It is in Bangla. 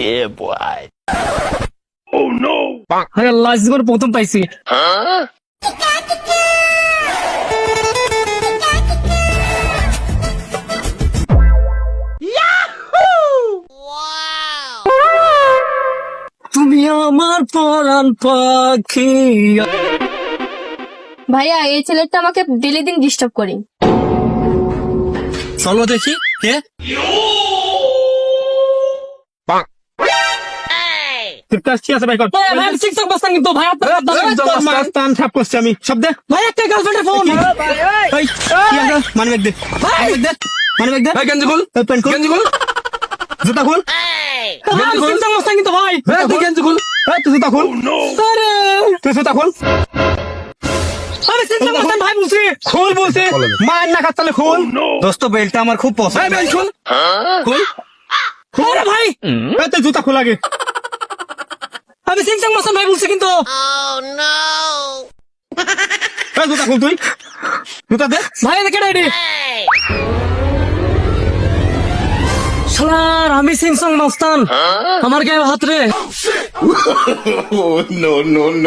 Yeah, boy. আরে আল্লাহ, জীবন প্রথম পাইছি। তুমি আমার পরাণ পাখি। ভাইয়া, এই ছেলেটা আমাকে ডেলি দিন ডিস্টার্ব করে। চলো দেখি কে। আমি সব দে ভাই, একটা গার্লফ্রেন্ডের ফোন। মানিব্যাগ দে, মানিব্যাগ দে, মানিব্যাগ দে। গেঞ্জি খুল, প্যান্ট খুল, গেঞ্জি খুল, জুতা খুল। কিন্তু ভাই, তুই গেঞ্জি খুল। তুই জুতা খুল। আরে তুই জুতা খুল। ভাই বলছি খুল, বলছি মায়ের না খাচ্ছালে খুল। দোস্ত, বেল্টটা আমার খুব পছন্দ। বেল্ট খুল, খুল। আরে ভাই, তুই জুতা খুল আগে। আমি সিংসাং মাস্তান ভাই বলছি কিন্তু। জুতা খুল, তুই জুতা দে ভাই। কেটে রে শালার, আমি সিংসাং মাস্তান, আমার গায়ে হাত রে। No, no, no.